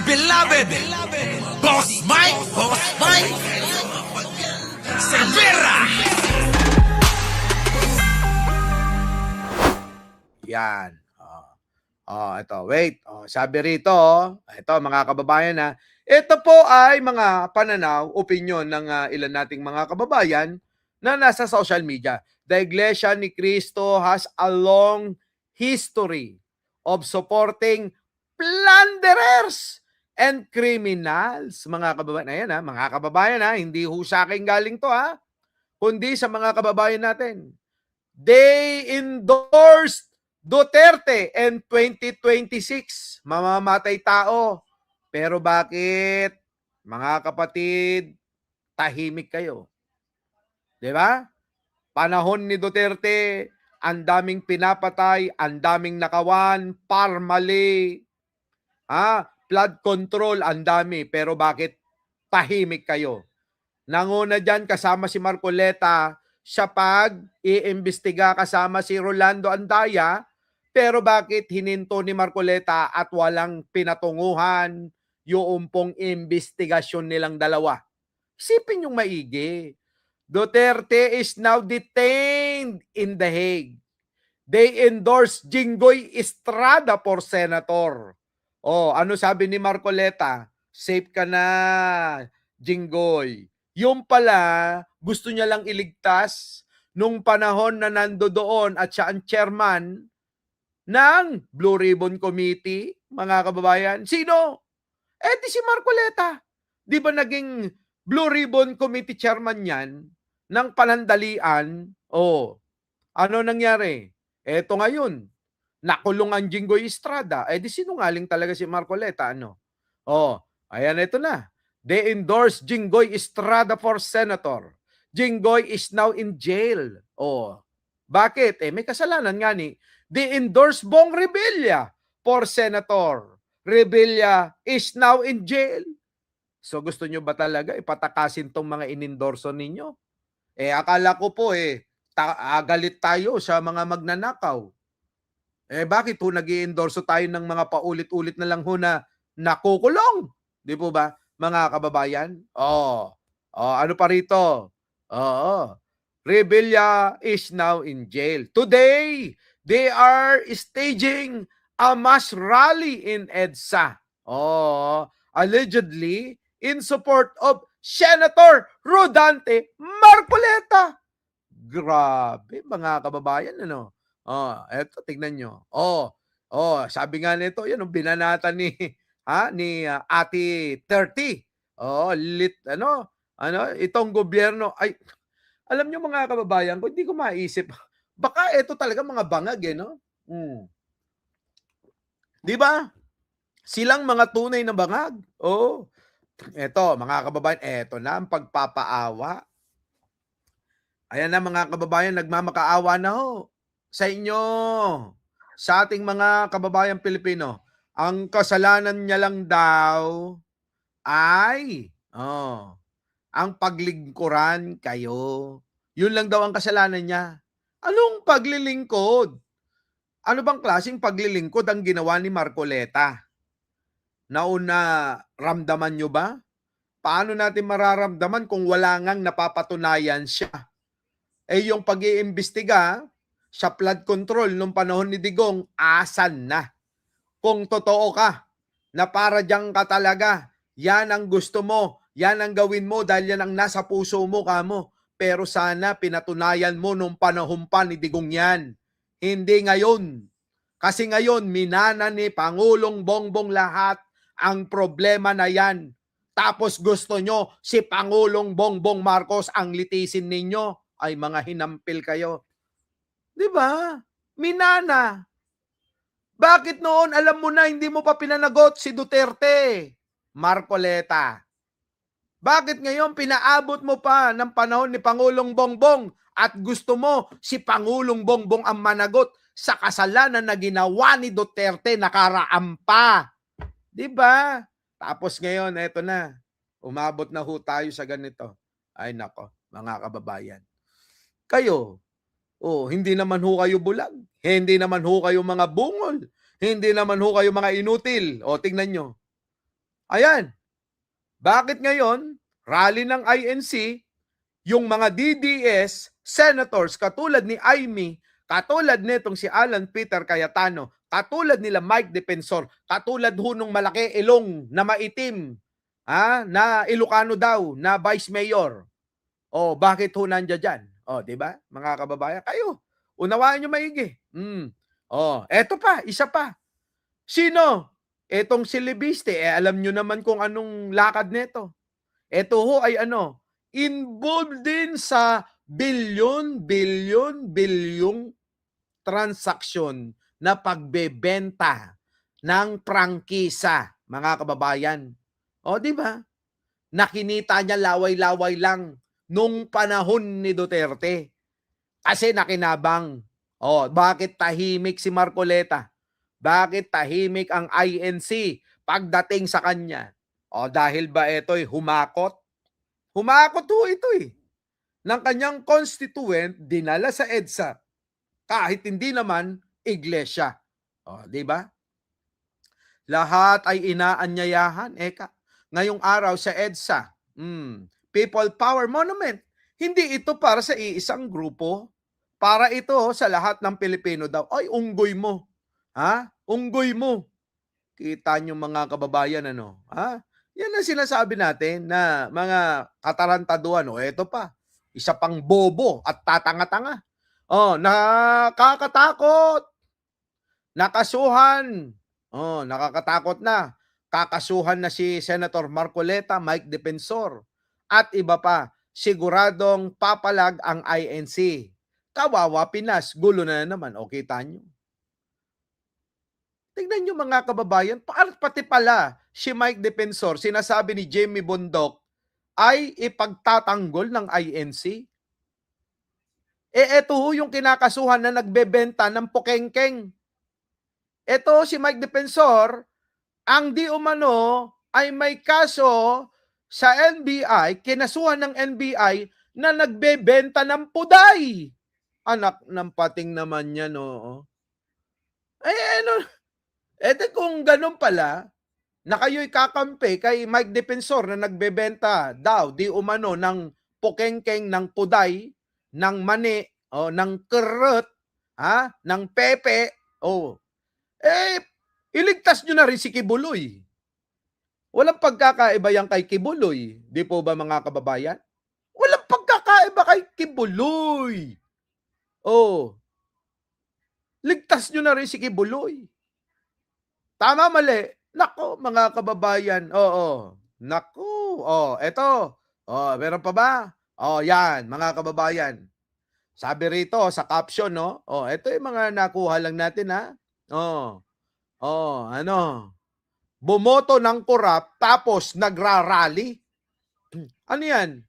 beloved Boss Mike Cervera. Yan. Ito. Wait. Sabi rito, ito mga kababayan na, ito po ay mga pananaw, opinion ng ilan nating mga kababayan na nasa social media. The Iglesia ni Cristo has a long history of supporting plunderers and criminals. Mga kababayan, ayan mga kababayan hindi ho sa akin galing to kundi sa mga kababayan natin. They endorsed Duterte in 2026. Mamamatay tao. Pero bakit, mga kapatid, tahimik kayo? 'Di ba? Panahon ni Duterte, ang daming pinapatay, ang daming nakawan, parmali, flood control, ang dami. Pero bakit tahimik kayo? Nanguna dyan kasama si Marcoleta sa pag-iimbestiga kasama si Rolando Andaya, pero bakit hininto ni Marcoleta at walang pinatunguhan yung pong investigasyon nilang dalawa? Isipin yung maigi. Duterte is now detained in The Hague. They endorsed Jinggoy Estrada for senator. Ano sabi ni Marcoleta? Safe ka na, Jinggoy. Yung pala, gusto niya lang iligtas nung panahon na nandoon at siya ang chairman ng Blue Ribbon Committee, mga kababayan. Sino? Di si Marcoleta. Di ba naging Blue Ribbon Committee chairman yan ng panandalian? Ano nangyari? Eto ngayon, nakulong ang Jinggoy Estrada. Di sinungaling talaga si Marcoleta, ayan, ito na. They endorsed Jinggoy Estrada for senator. Jinggoy is now in jail. Bakit? May kasalanan nga ni. They endorsed Bong Revilla for senator. Revilla is now in jail. So gusto nyo ba talaga ipatakasin tong mga inendorso ninyo? Akala ko po galit tayo sa mga magnanakaw. Bakit ho nag-i-endorso tayo ng mga paulit-ulit na lang ho na nakukulong? Di po ba, mga kababayan? Ano pa rito? Revilla is now in jail. Today, they are staging a mass rally in EDSA. Allegedly in support of Senator Rodante Marcoleta. Grabe, mga kababayan, eto, tignan nyo. Sabi nga nito, yan, binanatan ni Ate 30. Itong gobyerno, ay, alam nyo mga kababayan, kung hindi ko maisip, baka ito talaga mga bangag, Di ba? Silang mga tunay na bangag. Eto, mga kababayan, eto na ang pagpapaawa. Ayan na mga kababayan, nagmamakaawa na ho sa inyo, sa ating mga kababayan Pilipino. Ang kasalanan niya lang daw ay ang paglingkuran kayo. Yun lang daw ang kasalanan niya. Anong paglilingkod? Ano bang klaseng paglilingkod ang ginawa ni Marcoleta? Nauna, ramdaman nyo ba? Paano natin mararamdaman kung wala ngang napapatunayan siya? Yung pag-iimbestiga sa flood control nung panahon ni Digong, asan na? Kung totoo ka, na para dyan ka talaga, yan ang gusto mo, yan ang gawin mo dahil yan ang nasa puso mo, kamo. Pero sana pinatunayan mo nung panahon pa ni Digong yan. Hindi ngayon. Kasi ngayon, minana ni Pangulong Bongbong lahat ang problema na yan. Tapos gusto nyo si Pangulong Bongbong Marcos ang litisin ninyo. Ay, mga hinampil kayo. Di ba? Minana. Bakit noon alam mo na hindi mo pa pinanagot si Duterte, Marcoleta? Bakit ngayon pinaabot mo pa ng panahon ni Pangulong Bongbong at gusto mo si Pangulong Bongbong ang managot sa kasalanan na ginawa ni Duterte nakaraan pa? Di ba? Tapos ngayon, eto na. Umabot na ho tayo sa ganito. Ay nako, mga kababayan. Kayo, hindi naman ho kayo bulag. Hindi naman ho kayo mga bungol. Hindi naman ho kayo mga inutil. Tingnan nyo. Ayan. Bakit ngayon, rally ng INC, yung mga DDS, senators, katulad ni Amy, katulad nitong si Alan Peter Cayetano, katulad nila Mike Defensor, katulad ho nung malaki ilong na maitim, na Ilocano daw, na vice mayor. O, bakit ho nandiyan dyan? O, di ba? Mga kababayan, kayo, unawaan nyo maigi. O, eto pa, isa pa. Sino? Etong si Libiste, alam nyo naman kung anong lakad nito. Ito ho ay involved din sa bilyong transaksyon na pagbebenta ng prangkisa, mga kababayan. O, di ba? Nakinita niya laway-laway lang nung panahon ni Duterte. Kasi nakinabang. O, bakit tahimik si Marcoleta? Bakit tahimik ang INC pagdating sa kanya? O, dahil ba ito'y humakot? Humakot ho ito ng kanyang constituent, dinala sa EDSA, kahit hindi naman iglesia. O, di ba? Lahat ay inaanyayahan. Ngayong araw sa EDSA, People Power Monument, hindi ito para sa iisang grupo. Para ito sa lahat ng Pilipino daw. Ay, unggoy mo. Unggoy mo. Kita nyo mga kababayan, Yan ang sinasabi natin na mga katarantaduan. Ito pa. Isa pang bobo at tatanga-tanga. Nakakatakot. Nakasuhan. Nakakatakot na. Kakasuhan na si Senator Marcoleta, Mike Defensor. At iba pa. Siguradong papalag ang INC. Kawawa Pinas. Gulo na naman. O, kita nyo. Tingnan nyo mga kababayan, pati pala si Mike Defensor, sinasabi ni Jamie Bondok, ay ipagtatanggol ng INC. Eto ho yung kinakasuhan na nagbebenta ng pokengkeng. Eto si Mike Defensor, ang di umano ay may kaso sa NBI, kinasuhan ng NBI na nagbebenta ng puday. Anak ng pating naman yan, kung ganun pala, na kayo'y kakampi kay Mike Defensor na nagbebenta daw, di umano, ng pokengkeng, ng puday, ng mani, ng kerot, ng pepe, iligtas nyo na rin si Kibuloy. Walang pagkakaiba yan kay Kibuloy. Di po ba mga kababayan? Walang pagkakaiba kay Kibuloy. Ligtas nyo na rin si Kibuloy. Tama, mali. Nako, mga kababayan. Nako. Eto. Meron pa ba? Yan, mga kababayan. Sabi rito sa caption, ito yung mga nakuha lang natin, bumoto ng korap tapos nagrarally. Ano yan?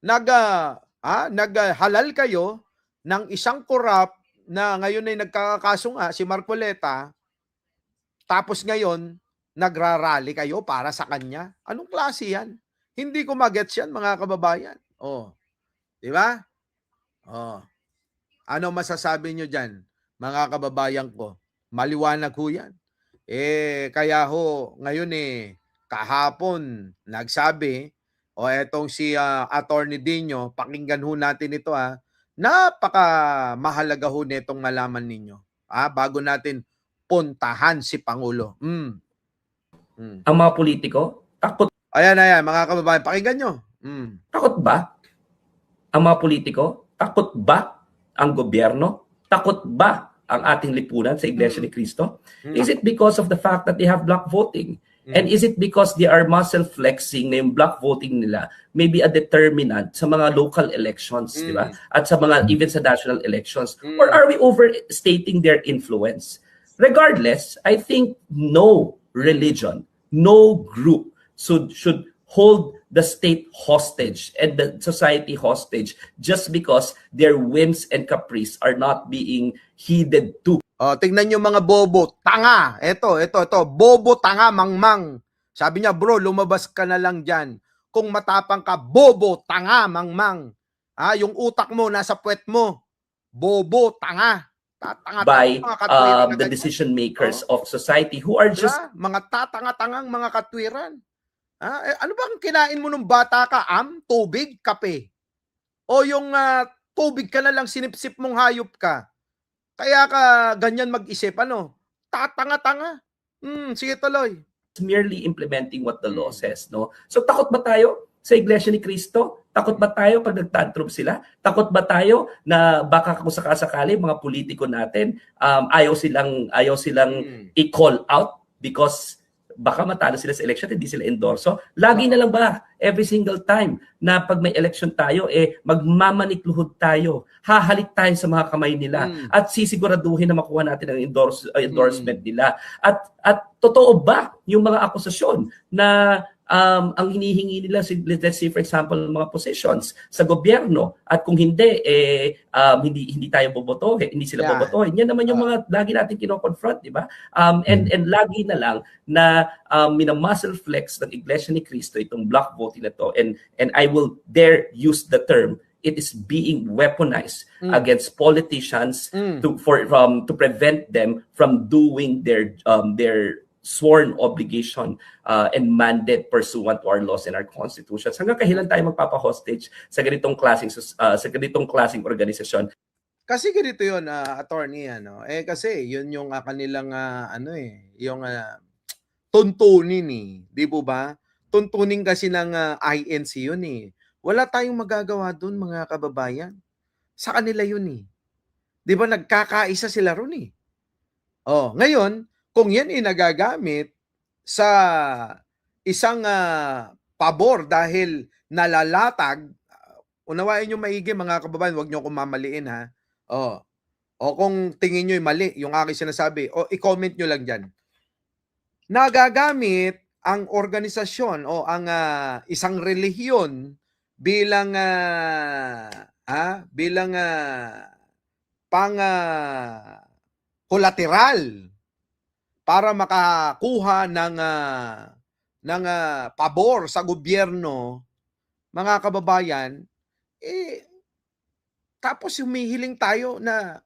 Naghalal kayo ng isang korap na ngayon ay nagkakaso nga si Marcoleta. Tapos ngayon, nagrarally kayo para sa kanya. Anong klase yan? Hindi ko magets yan, mga kababayan. Di ba? Ano masasabi nyo dyan, mga kababayan ko? Maliwanag ho yan. Kaya ho, ngayon kahapon, nagsabi, etong si Attorney Dino, pakinggan ho natin ito, napaka mahalaga ho netong malaman ninyo. Bago natin puntahan si Pangulo. Ang mga politiko, takot. Ayan, mga kababayan, pakinggan nyo. Takot ba ang mga politiko? Takot ba ang gobyerno? Takot ba ang ating lipunan sa Iglesia ni Cristo? Is it because of the fact that they have block voting? And is it because they are muscle flexing na yung block voting nila may be a determinant sa mga local elections, di ba? At sa mga, even sa national elections? Or are we overstating their influence? Regardless, I think no religion, no group should hold the state hostage and the society hostage just because their whims and caprice are not being heeded to. Tingnan nyo mga bobo, tanga. Ito. Bobo, tanga, mangmang. Sabi niya, bro, lumabas ka na lang dyan. Kung matapang ka, bobo, tanga, mangmang. Yung utak mo, nasa puwet mo. Bobo, tanga. By the decision makers of society who are just mga tatanga-tangang mga katwiran. Ano bang kinain mo nung bata ka? Tubig, kape. O yung tubig ka na lang sinipsip mong hayop ka. Kaya ka ganyan mag-isip, ano? Tatanga-tanga. Sige tuloy. merely implementing what the law says, no? So takot ba tayo sa Iglesia ni Cristo? Takot ba tayo pag nagtantrum sila? Takot ba tayo na baka kung sakasakali mga politiko natin ayaw silang i-call out because baka matalo sila sa election, hindi sila endorso? Lagi na lang ba every single time na pag may election tayo, magmamanikluhod tayo, hahalik tayo sa mga kamay nila at sisiguraduhin na makuha natin ang endorsement nila? At totoo ba yung mga akusasyon na ang hinihingi nila, let's say for example, mga positions sa gobyerno, at kung hindi, hindi tayo bobotohin, hindi sila bobotohin? Yan naman yung mga lagi natin kino-confront, di ba? And lagi na lang na minamuscle flex ng Iglesia ni Cristo itong block voting na to, and I will dare use the term, it is being weaponized against politicians to prevent them from doing their sworn obligation and mandate pursuant to our laws and our constitutions. Hanggang kailan tayo magpapa-hostage sa ganitong klaseng organisasyon? Kasi ganito 'yon, attorney, ano. Kasi 'yun yung kanilang yung tuntunin, di po ba? Tuntunin kasi ng INC 'yun, Wala tayong magagawa doon, mga kababayan. Sa kanila 'yun, Di ba nagkakaisa sila ron, ngayon, kung yan nagagamit sa isang pabor dahil nalalatag, unawain nyo maigi, mga kababayan, huwag nyo akong mamaliin, ha? O kung tingin nyo mali yung aking sinasabi, i-comment nyo lang dyan. Nagagamit ang organisasyon o ang isang relihiyon bilang collateral para makakuha ng pabor sa gobyerno, mga kababayan, tapos humihiling tayo na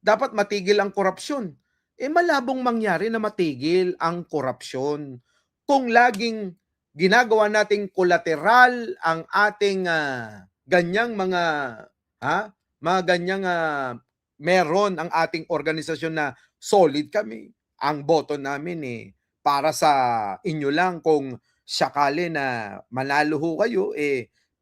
dapat matigil ang korupsyon. Malabong mangyari na matigil ang korupsyon kung laging ginagawa nating collateral ang ating ganyang meron ang ating organisasyon na solid kami. Ang boto namin para sa inyo lang, kung sakali na manalo ho kayo,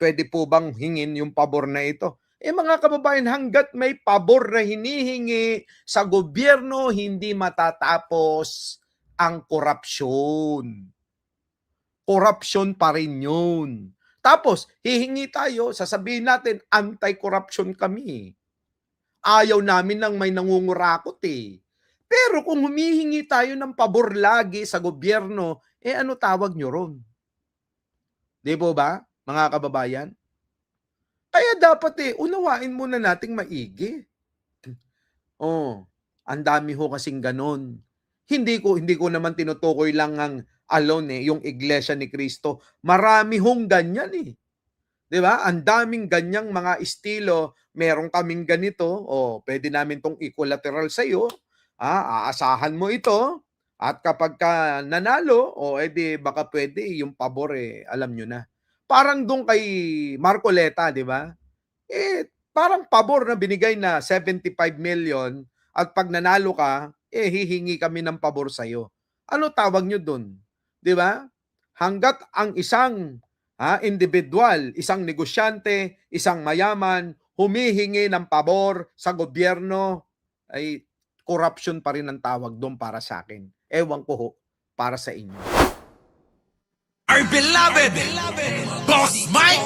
pwede po bang hingin yung pabor na ito? Mga kababayan, hanggat may pabor na hinihingi sa gobyerno, hindi matatapos ang korupsyon. Korupsyon pa rin yun. Tapos, hihingi tayo, sasabihin natin, anti-corruption kami. Ayaw namin ng may nangungurakot, Pero kung humihingi tayo ng pabor lagi sa gobyerno, ano tawag nyo ron? Di po ba, mga kababayan? Kaya dapat unawain muna nating maigi. Ang dami ho kasing ganon. Hindi ko naman tinutukoy lang ang alone, yung Iglesia ni Cristo. Marami hong ganyan, Di ba? Ang daming ganyang mga estilo. Meron kaming ganito, pwede namin tong i-collateral sa iyo. Aasahan mo ito, at kapag ka nanalo, edi baka pwede yung pabor, alam nyo na. Parang doon kay Marcoleta, di ba? Parang pabor na binigay na 75 million, at pag nanalo ka, hihingi kami ng pabor sa iyo. Ano tawag nyo doon? Di ba? Hanggat ang isang individual, isang negosyante, isang mayaman, humihingi ng pabor sa gobyerno, ay corruption pa rin ang tawag doon para sa akin. Ewan ko ho, para sa inyo. Our beloved Boss Mike